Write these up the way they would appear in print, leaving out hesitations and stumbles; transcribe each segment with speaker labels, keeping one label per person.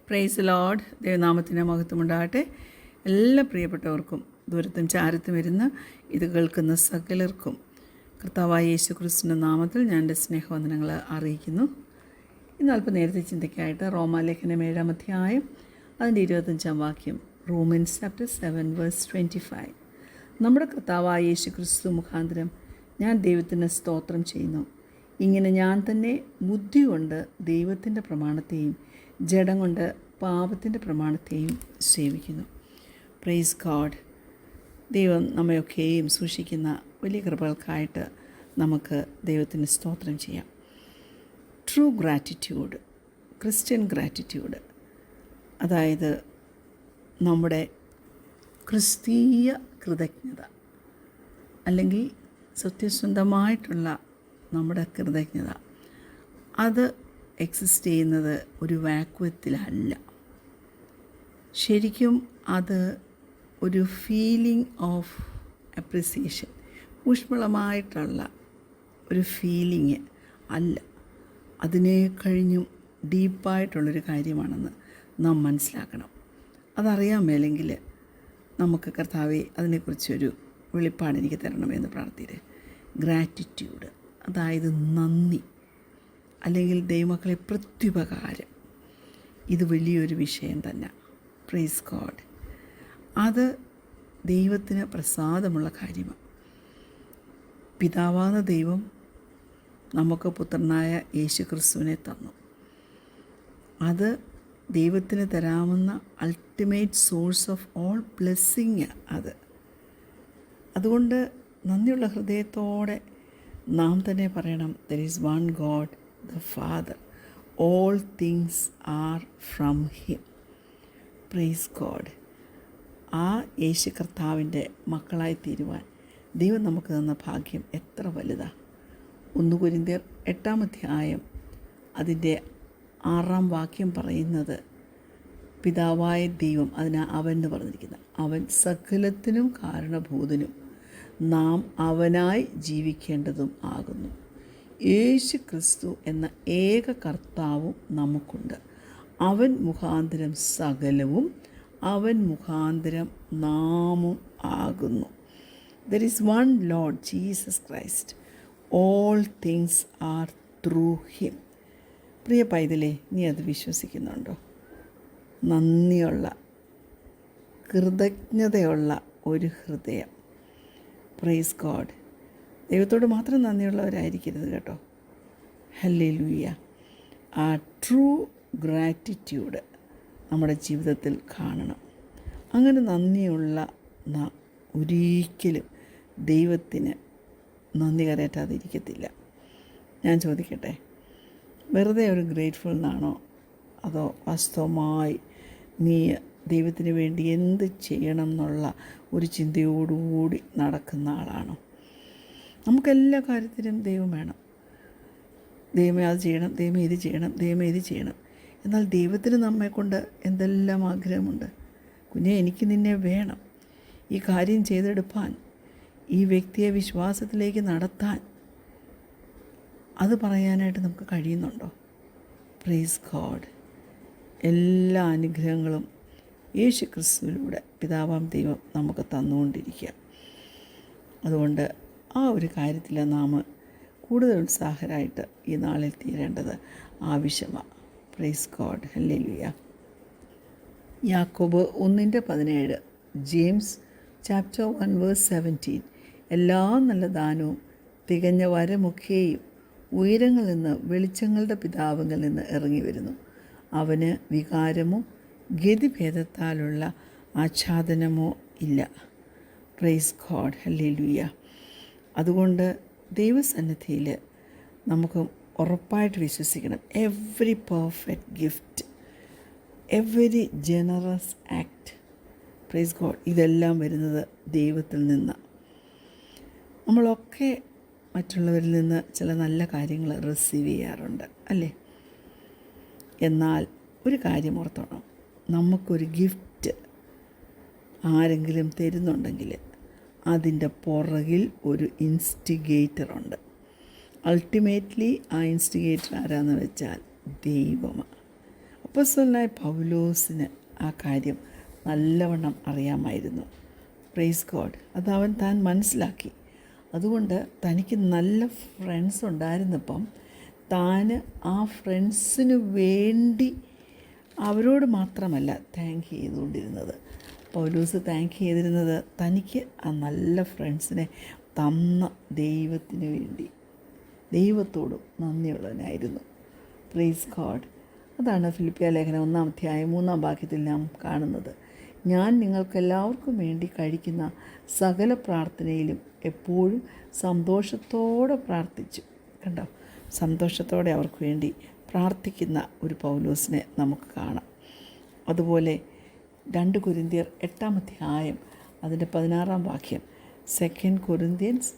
Speaker 1: Praise Lord. ദൈവനാമത്തിന് മഹത്വമുണ്ടാകട്ടെ. എല്ലാ പ്രിയപ്പെട്ടവർക്കും ദൂരത്തും ചാരത്തും ഇരുന്ന് ഇത് കേൾക്കുന്ന സകലർക്കും കർത്താവായ യേശു ക്രിസ്തുവിൻ്റെ നാമത്തിൽ ഞാൻ എൻ്റെ സ്നേഹവന്ദനങ്ങൾ അറിയിക്കുന്നു. ഇന്ന് അല്പം നേരത്തെ ചിന്തയ്ക്കായിട്ട് റോമാലേഖനം 7-ാം അധ്യായം അതിൻ്റെ 25-ാം വാക്യം, റോമൻസ് ചാപ്റ്റർ 7:25. നമ്മുടെ കർത്താവായ യേശു ക്രിസ്തു മുഖാന്തരം ഞാൻ ദൈവത്തിന് സ്തോത്രം ചെയ്യുന്നു. ഇങ്ങനെ ഞാൻ തന്നെ ബുദ്ധി കൊണ്ട് ദൈവത്തിൻ്റെ പ്രമാണത്തെയും ജഡം കൊണ്ട് പാപത്തിൻ്റെ പ്രമാണത്തെയും സേവിക്കുന്നു. Praise God. ദൈവം നമ്മയൊക്കെയും സൂക്ഷിക്കുന്ന വലിയ കൃപകൾക്കായിട്ട് നമുക്ക് ദൈവത്തിന് സ്തോത്രം ചെയ്യാം. ട്രൂ ഗ്രാറ്റിറ്റ്യൂഡ്, ക്രിസ്ത്യൻ ഗ്രാറ്റിറ്റ്യൂഡ്, അതായത് നമ്മുടെ ക്രിസ്തീയ കൃതജ്ഞത അല്ലെങ്കിൽ സത്യസന്ധമായിട്ടുള്ള നമ്മുടെ കൃതജ്ഞത, അത് എക്സിസ്റ്റ് ചെയ്യുന്നത് ഒരു വാക്വത്തിലല്ല. ശരിക്കും അത് ഒരു ഫീലിംഗ് ഓഫ് അപ്രിസിയേഷൻ, ഊഷ്മളമായിട്ടുള്ള ഒരു ഫീലിംഗ് അല്ല, അതിനെ കഴിഞ്ഞും ഡീപ്പായിട്ടുള്ളൊരു കാര്യമാണെന്ന് നാം മനസ്സിലാക്കണം. അതറിയാൻ മേലെങ്കിൽ നമുക്ക് കർത്താവെ അതിനെക്കുറിച്ചൊരു വെളിപ്പാട് എനിക്ക് തരണമെന്ന് പ്രാർത്ഥിക്കട്ടെ. ഗ്രാറ്റിറ്റ്യൂഡ്, അതായത് നന്ദി അല്ലെങ്കിൽ ദൈവമക്കളെ പ്രത്യുപകാരം, ഇത് വലിയൊരു വിഷയം തന്നെ. Praise God. അത് ദൈവത്തിന് പ്രസാദമുള്ള കാര്യമാണ്. പിതാവാകുന്ന ദൈവം നമുക്ക് പുത്രനായ യേശു ക്രിസ്തുവിനെ തന്നു. അത് ദൈവത്തിന് തരാവുന്ന ultimate source of all blessing. അതുകൊണ്ട് നന്ദിയുള്ള ഹൃദയത്തോടെ നാം തന്നെ പറയണം, there is one God the Father, all things are from him. Praise God. ആ യേശു കർത്താവിൻ്റെ മക്കളായി തീരുവാൻ ദൈവം നമുക്ക് തന്ന ഭാഗ്യം എത്ര വലുതാണ്. 1 കൊരിന്ത്യർ 8-ാം അധ്യായം അതിൻ്റെ 6-ാം വാക്യം പറയുന്നത്, പിതാവായ ദൈവം, അതിന് അവൻ എന്ന് പറഞ്ഞിരിക്കുന്നത്, അവൻ സകലത്തിനും കാരണഭൂതനും നാം അവനായി ജീവിക്കേണ്ടതും ആകുന്നു. യേശു ക്രിസ്തു എന്ന ഏക കർത്താവും നമുക്കുണ്ട്. അവൻ മുഖാന്തരം സകലവും, അവൻ മുഖാന്തരം നാമും ആകുന്നു. There is one Lord Jesus Christ, all things are through him. പ്രിയ പൈതലേ, നീ അത് വിശ്വസിക്കുന്നുണ്ടോ? നന്ദിയുള്ള കൃതജ്ഞതയുള്ള ഒരു ഹൃദയം. Praise God. ദൈവത്തോട് മാത്രം നന്ദിയുള്ളവരായിരിക്കരുത് കേട്ടോ. ഹല്ലേലൂയ. ആ ട്രൂ ഗ്രാറ്റിറ്റ്യൂഡ് നമ്മുടെ ജീവിതത്തിൽ കാണണം. അങ്ങനെ നന്ദിയുള്ള ഒരിക്കലും ദൈവത്തിന് നന്ദി കരയറ്റാതിരിക്കത്തില്ല. ഞാൻ ചോദിക്കട്ടെ, വെറുതെ ഒരു ഗ്രേറ്റ്ഫുൾ എന്നാണോ, അതോ വാസ്തവമായി നീ ദൈവത്തിന് വേണ്ടി എന്ത് ചെയ്യണം എന്നുള്ള ഒരു ചിന്തയോടുകൂടി നടക്കുന്ന ആളാണോ? നമുക്കെല്ലാ കാര്യത്തിനും ദൈവം വേണം. ദൈവമേ അത് ചെയ്യണം, ദൈവമേ ഇത് ചെയ്യണം, ദൈവമേ ഇത് ചെയ്യണം. എന്നാൽ ദൈവത്തിന് നമ്മെക്കൊണ്ട് എന്തെല്ലാം ആഗ്രഹമുണ്ട്. കുഞ്ഞെ, എനിക്ക് നിന്നെ വേണം, ഈ കാര്യം ചെയ്തെടുപ്പാൻ, ഈ വ്യക്തിയെ വിശ്വാസത്തിലേക്ക് നടത്താൻ. അത് പറയാനായിട്ട് നമുക്ക് കഴിയുന്നുണ്ടോ? Praise God. എല്ലാ അനുഗ്രഹങ്ങളും യേശു ക്രിസ്തുവിലൂടെ പിതാവാം ദൈവം നമുക്ക് തന്നുകൊണ്ടിരിക്കുക. അതുകൊണ്ട് ആ ഒരു കാര്യത്തിൽ നാം കൂടുതൽ ഉത്സാഹരായിട്ട് ഈ നാളിൽ തീരേണ്ടത് ആവശ്യമാണ്. Praise God. ഹല്ലേലൂയ. യാക്കോബ് 1:17, ജെയിംസ് ചാപ്റ്റർ 1:17. എല്ലാ നല്ല ദാനവും തികഞ്ഞ വരമൊക്കെയും ഉയരങ്ങളിൽ നിന്ന് വെളിച്ചങ്ങളുടെ പിതാവിൽ നിന്ന് ഇറങ്ങി വരുന്നു. അവന് വികാരമോ ഗതിഭേദത്താലുള്ള ആച്ഛാദനമോ ഇല്ല. Praise God. ഹല്ലേലൂയ. അതുകൊണ്ട് ദൈവസന്നിധിയിൽ നമുക്ക് ഉറപ്പായിട്ട് വിശ്വസിക്കണം, every perfect gift, every generous act, praise God, ഇതെല്ലാം വരുന്നത് ദൈവത്തിൽ നിന്നാണ്. നമ്മളൊക്കെ മറ്റുള്ളവരിൽ നിന്ന് ചില നല്ല കാര്യങ്ങൾ റിസീവ് ചെയ്യാറുണ്ട്, അല്ലേ? എന്നാൽ ഒരു കാര്യം ഓർത്തോണം, നമുക്കൊരു ഗിഫ്റ്റ് ആരെങ്കിലും തരുന്നുണ്ടെങ്കിൽ അതിൻ്റെ പുറകിൽ ഒരു ഇൻസ്റ്റിഗേറ്ററുണ്ട്. അൾട്ടിമേറ്റ്ലി ആ ഇൻസ്റ്റിഗേറ്റർ ആരാന്ന് വെച്ചാൽ ദൈവമാണ്. അപ്പോസ്തലനായ പൗലോസിന് ആ കാര്യം നല്ലവണ്ണം അറിയാമായിരുന്നു. Praise God. അത് അവൻ താൻ മനസ്സിലാക്കി. അതുകൊണ്ട് തനിക്ക് നല്ല ഫ്രണ്ട്സ് ഉണ്ടായിരുന്നപ്പം താൻ ആ ഫ്രണ്ട്സിന് വേണ്ടി അവരോട് മാത്രമല്ല താങ്ക് ചെയ്തുകൊണ്ടിരുന്നത്. പൗലോസ് താങ്ക് ചെയ്തിരുന്നത് തനിക്ക് ആ നല്ല ഫ്രണ്ട്സിനെ തന്ന ദൈവത്തിന് വേണ്ടി, ദൈവത്തോടും നന്ദിയുള്ളവനായിരുന്നു. Praise God. അതാണ് ഫിലിപ്പിയ ലേഖനം 1-ാം അധ്യായം 3-ാം വാക്യത്തിൽ നാം കാണുന്നത്. ഞാൻ നിങ്ങൾക്കെല്ലാവർക്കും വേണ്ടി കഴിക്കുന്ന സകല പ്രാർത്ഥനയിലും എപ്പോഴും സന്തോഷത്തോടെ പ്രാർത്ഥിച്ചു. കണ്ടോ, സന്തോഷത്തോടെ അവർക്ക് വേണ്ടി പ്രാർത്ഥിക്കുന്ന ഒരു പൗലോസിനെ നമുക്ക് കാണാം. അതുപോലെ 2 കൊരിന്ത്യർ 8-ാം അധ്യായം അതിൻ്റെ 16-ാം വാക്യം, 2 കൊരിന്ത്യൻസ്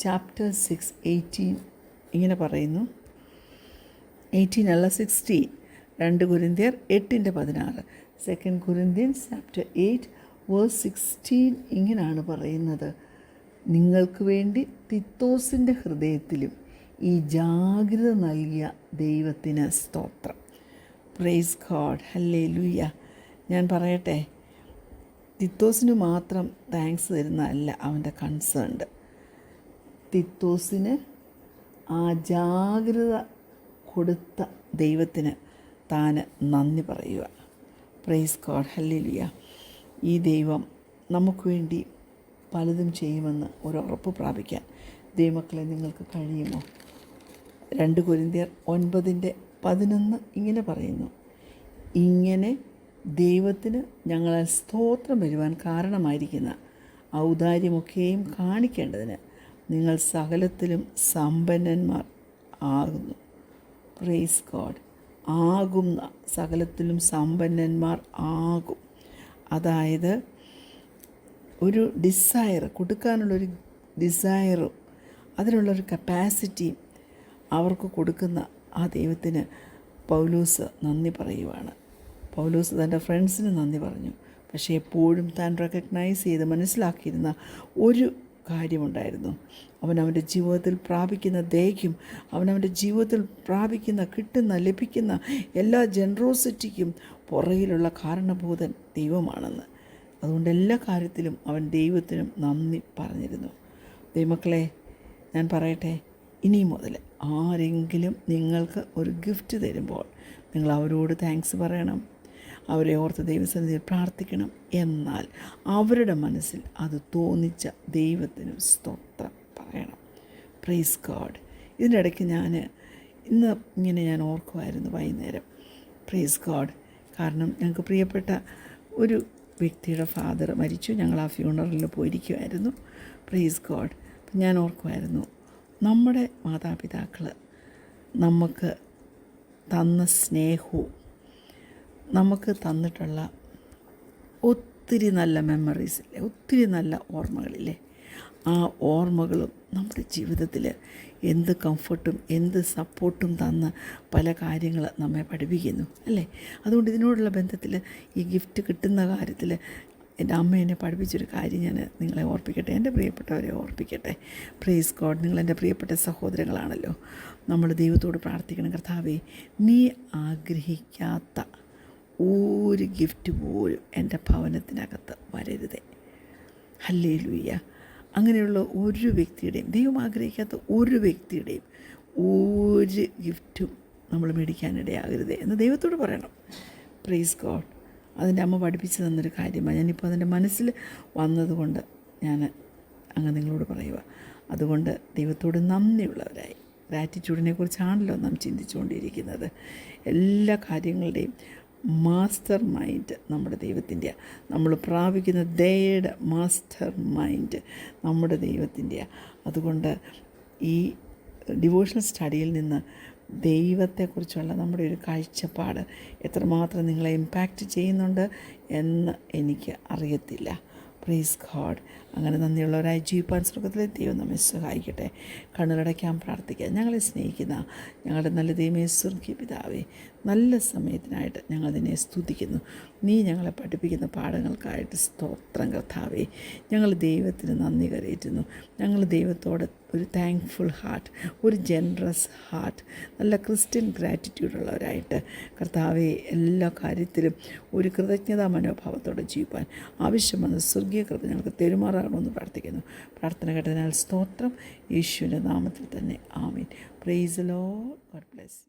Speaker 1: ചാപ്റ്റർ 6:18 ഇങ്ങനെ പറയുന്നു. 18 അല്ല 16, 2 കൊരിന്ത്യർ 8:16. 2 കൊരിന്ത്യൻസ് ചാപ്റ്റർ 8:16 ഇങ്ങനെയാണ് പറയുന്നത്: നിങ്ങൾക്ക് വേണ്ടി തിത്തോസിൻ്റെ ഹൃദയത്തിലും ഈ ജാഗ്രത നൽകിയ ദൈവത്തിന് സ്തോത്രം. Praise God. ഹല്ലേലൂയ. ഞാൻ പറയട്ടെ, തിത്തോസിന് മാത്രം താങ്ക്സ് തരുന്നതല്ല അവൻ്റെ കൺസേൺ. തിത്തോസിന് ആ ജാഗ്രത കൊടുത്ത ദൈവത്തിന് താൻ നന്ദി പറയുക. Praise God. ഹല്ലേലൂയ. ഈ ദൈവം നമുക്ക് വേണ്ടി പലതും ചെയ്യുമെന്ന് ഒരു ഉറപ്പ് പ്രാപിക്കാൻ ദൈവമക്കളെ നിങ്ങൾക്ക് കഴിയുമോ? 2 കൊരിന്ത്യർ 9:11 ഇങ്ങനെ പറയുന്നു: ഇങ്ങനെ ദൈവത്തിന് ഞങ്ങളാൽ സ്തോത്രം വരുവാൻ കാരണമായിരിക്കുന്ന ഔദാര്യമൊക്കെയും കാണിക്കേണ്ടതിന് നിങ്ങൾ സകലത്തിലും സമ്പന്നന്മാർ ആകുന്നു. Praise God. ആകുന്ന, സകലത്തിലും സമ്പന്നന്മാർ ആകും. അതായത് ഒരു ഡിസയർ, കൊടുക്കാനുള്ളൊരു ഡിസയറും അതിനുള്ളൊരു കപ്പാസിറ്റിയും അവർക്ക് കൊടുക്കുന്ന ആ ദൈവത്തിന് പൗലോസ് നന്ദി പറയുവാണ്. പൗലോസ് തൻ്റെ ഫ്രണ്ട്സിന് നന്ദി പറഞ്ഞു. പക്ഷേ എപ്പോഴും താൻ റെക്കഗ്നൈസ് ചെയ്ത് മനസ്സിലാക്കിയിരുന്ന ഒരു കാര്യമുണ്ടായിരുന്നു. അവനവൻ്റെ ജീവിതത്തിൽ പ്രാപിക്കുന്ന ദയയ്ക്കും അവനവൻ്റെ ജീവിതത്തിൽ പ്രാപിക്കുന്ന, കിട്ടുന്ന, ലഭിക്കുന്ന എല്ലാ ജനറോസിറ്റിക്കും പുറകിലുള്ള കാരണഭൂതൻ ദൈവമാണെന്ന്. അതുകൊണ്ട് എല്ലാ കാര്യത്തിലും അവൻ ദൈവത്തിനും നന്ദി പറഞ്ഞിരുന്നു. ദൈവമക്കളെ, ഞാൻ പറയട്ടെ, ഇനി മുതൽ ആരെങ്കിലും നിങ്ങൾക്ക് ഒരു ഗിഫ്റ്റ് തരുമ്പോൾ നിങ്ങൾ അവരോട് താങ്ക്സ് പറയണം, അവരെ ഓർത്ത് ദൈവസന്നിധിയിൽ പ്രാർത്ഥിക്കണം. എന്നാൽ അവരുടെ മനസ്സിൽ അത് തോന്നിച്ച ദൈവത്തിനും സ്തോത്രം പറയണം. Praise God. ഇതിൻ്റെ ഇടയ്ക്ക് ഇന്ന് ഇങ്ങനെ ഞാൻ ഓർക്കുമായിരുന്നു വൈകുന്നേരം. Praise God. കാരണം ഞങ്ങൾക്ക് പ്രിയപ്പെട്ട ഒരു വ്യക്തിയുടെ ഫാദർ മരിച്ചു. ഞങ്ങൾ ആ ഫ്യൂണറലിൽ പോയിരിക്കുമായിരുന്നു. Praise God. ഞാൻ ഓർക്കുമായിരുന്നു, നമ്മുടെ മാതാപിതാക്കൾ നമുക്ക് തന്ന സ്നേഹവും നമുക്ക് തന്നിട്ടുള്ള ഒത്തിരി നല്ല മെമ്മറീസില്ലേ, ഒത്തിരി നല്ല ഓർമ്മകളില്ലേ, ആ ഓർമ്മകളും നമ്മുടെ ജീവിതത്തിൽ എന്ത് കംഫർട്ടും എന്ത് സപ്പോർട്ടും തന്ന് പല കാര്യങ്ങൾ നമ്മെ പഠിപ്പിക്കുന്നു അല്ലേ. അതുകൊണ്ട് ഇതിനോടുള്ള ബന്ധത്തിൽ ഈ ഗിഫ്റ്റ് കിട്ടുന്ന കാര്യത്തിൽ എൻ്റെ അമ്മ എന്നെ പഠിപ്പിച്ചൊരു കാര്യം ഞാൻ നിങ്ങളെ ഓർപ്പിക്കട്ടെ, എൻ്റെ പ്രിയപ്പെട്ടവരെ ഓർപ്പിക്കട്ടെ. Praise God. നിങ്ങളെൻ്റെ പ്രിയപ്പെട്ട സഹോദരങ്ങളാണല്ലോ. നമ്മൾ ദൈവത്തോട് പ്രാർത്ഥിക്കണം, കർത്താവേ, നീ ആഗ്രഹിക്കാത്ത ഒരു ഗിഫ്റ്റ് പോലും എൻ്റെ ഭവനത്തിനകത്ത് വരരുതേ. ഹല്ലേലൂയ. അങ്ങനെയുള്ള ഒരു വ്യക്തിയുടെയും, ദൈവം ആഗ്രഹിക്കാത്ത ഒരു വ്യക്തിയുടെയും ഒരു ഗിഫ്റ്റും നമ്മൾ മേടിക്കാനിടയാകരുതേ എന്ന് ദൈവത്തോട് പറയണം. Praise God. അതിൻ്റെ അമ്മ പഠിപ്പിച്ചു തന്നൊരു കാര്യമാണ്. ഞാനിപ്പോൾ അതിൻ്റെ മനസ്സിൽ വന്നതുകൊണ്ട് ഞാൻ അങ്ങ് നിങ്ങളോട് പറയുക. അതുകൊണ്ട് ദൈവത്തോട് നന്ദിയുള്ളവരായി, ഗ്രാറ്റിറ്റ്യൂഡിനെ കുറിച്ചാണല്ലോ നാം ചിന്തിച്ചുകൊണ്ടിരിക്കുന്നത്. എല്ലാ കാര്യങ്ങളുടെയും മാസ്റ്റർ മൈൻഡ് നമ്മുടെ ദൈവത്തിൻ്റെയാണ്. നമ്മൾ പ്രാപിക്കുന്ന ദയയുടെ മാസ്റ്റർ മൈൻഡ് നമ്മുടെ ദൈവത്തിൻ്റെയാണ്. അതുകൊണ്ട് ഈ ഡിവോഷണൽ സ്റ്റഡിയിൽ നിന്ന് ദൈവത്തെക്കുറിച്ചുള്ള നമ്മുടെ ഒരു കാഴ്ചപ്പാട് എത്രമാത്രം നിങ്ങളെ ഇമ്പാക്റ്റ് ചെയ്യുന്നുണ്ട് എന്ന് എനിക്ക് അറിയത്തില്ല. Praise God. അങ്ങനെ നന്ദിയുള്ളവരായി ജീവിപ്പാൻ സ്വർഗ്ഗത്തിലെ ദൈവം നമ്മെ സഹായിക്കട്ടെ. കണ്ണുകളടയ്ക്കാൻ പ്രാർത്ഥിക്കുക. ഞങ്ങളെ സ്നേഹിക്കുന്ന ഞങ്ങളുടെ നല്ല ദൈവമേ, സ്വർഗീയ പിതാവേ, നല്ല സമയത്തിനായിട്ട് ഞങ്ങൾ നിന്നെ സ്തുതിക്കുന്നു. നീ ഞങ്ങളെ പഠിപ്പിക്കുന്ന പാഠങ്ങൾക്കായിട്ട് സ്തോത്രം കർത്താവേ. ഞങ്ങൾ ദൈവത്തിന് നന്ദി കരയറ്റുന്നു. ഞങ്ങൾ ദൈവത്തോട് ഒരു താങ്ക്ഫുൾ ഹാർട്ട്, ഒരു ജനറസ് ഹാർട്ട്, നല്ല ക്രിസ്ത്യൻ ഗ്രാറ്റിറ്റ്യൂഡുള്ളവരായിട്ട് കർത്താവെ എല്ലാ കാര്യത്തിലും ഒരു കൃതജ്ഞതാ മനോഭാവത്തോടെ ജീവിപ്പാൻ ആവശ്യം വന്ന സ്വർഗീയ കൃപ ഞങ്ങൾക്ക് തെരുമാറാകണമെന്ന് പ്രാർത്ഥിക്കുന്നു. പ്രാർത്ഥന കേട്ടതിനാൽ സ്തോത്രം. യേശുവിൻ്റെ നാമത്തിൽ തന്നെ ആമേൻ. Praise the Lord. God bless U.